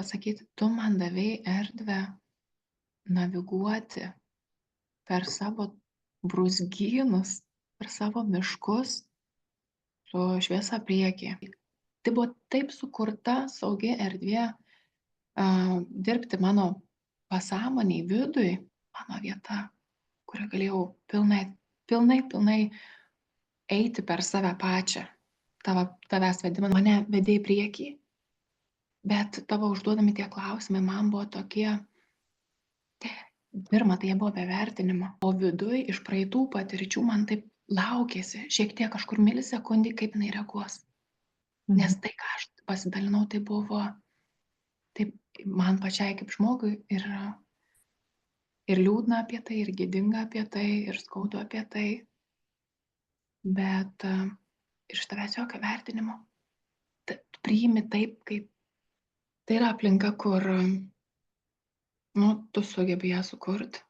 pasakyti, tu man davei erdvę naviguoti per savo brūzgynus, per savo miškus su šviesa prieky. Tai buvo taip sukurta saugi erdvė dirbti mano pasąmoniai viduj, mano vieta, kurią galėjau pilnai eiti per save pačią. Tavęs vedimą mane vedė į priekį, bet tavo užduodami tie klausimai man buvo tokie, pirma, tai jie buvo be vertinimo, o viduj iš praeitų patirčių man taip laukėsi šiek tiek kažkur milisekundį, kaip jinai reaguos. Nes tai, ką aš pasidalinau, tai buvo taip man pačiai kaip žmogui ir liūdna apie tai, ir gėdinga apie tai, ir skaudu apie tai, bet ir iš tavęs jokio vertinimo. Tu priimi taip, kaip tai yra aplinka, kur tu sugebi ją sukurti.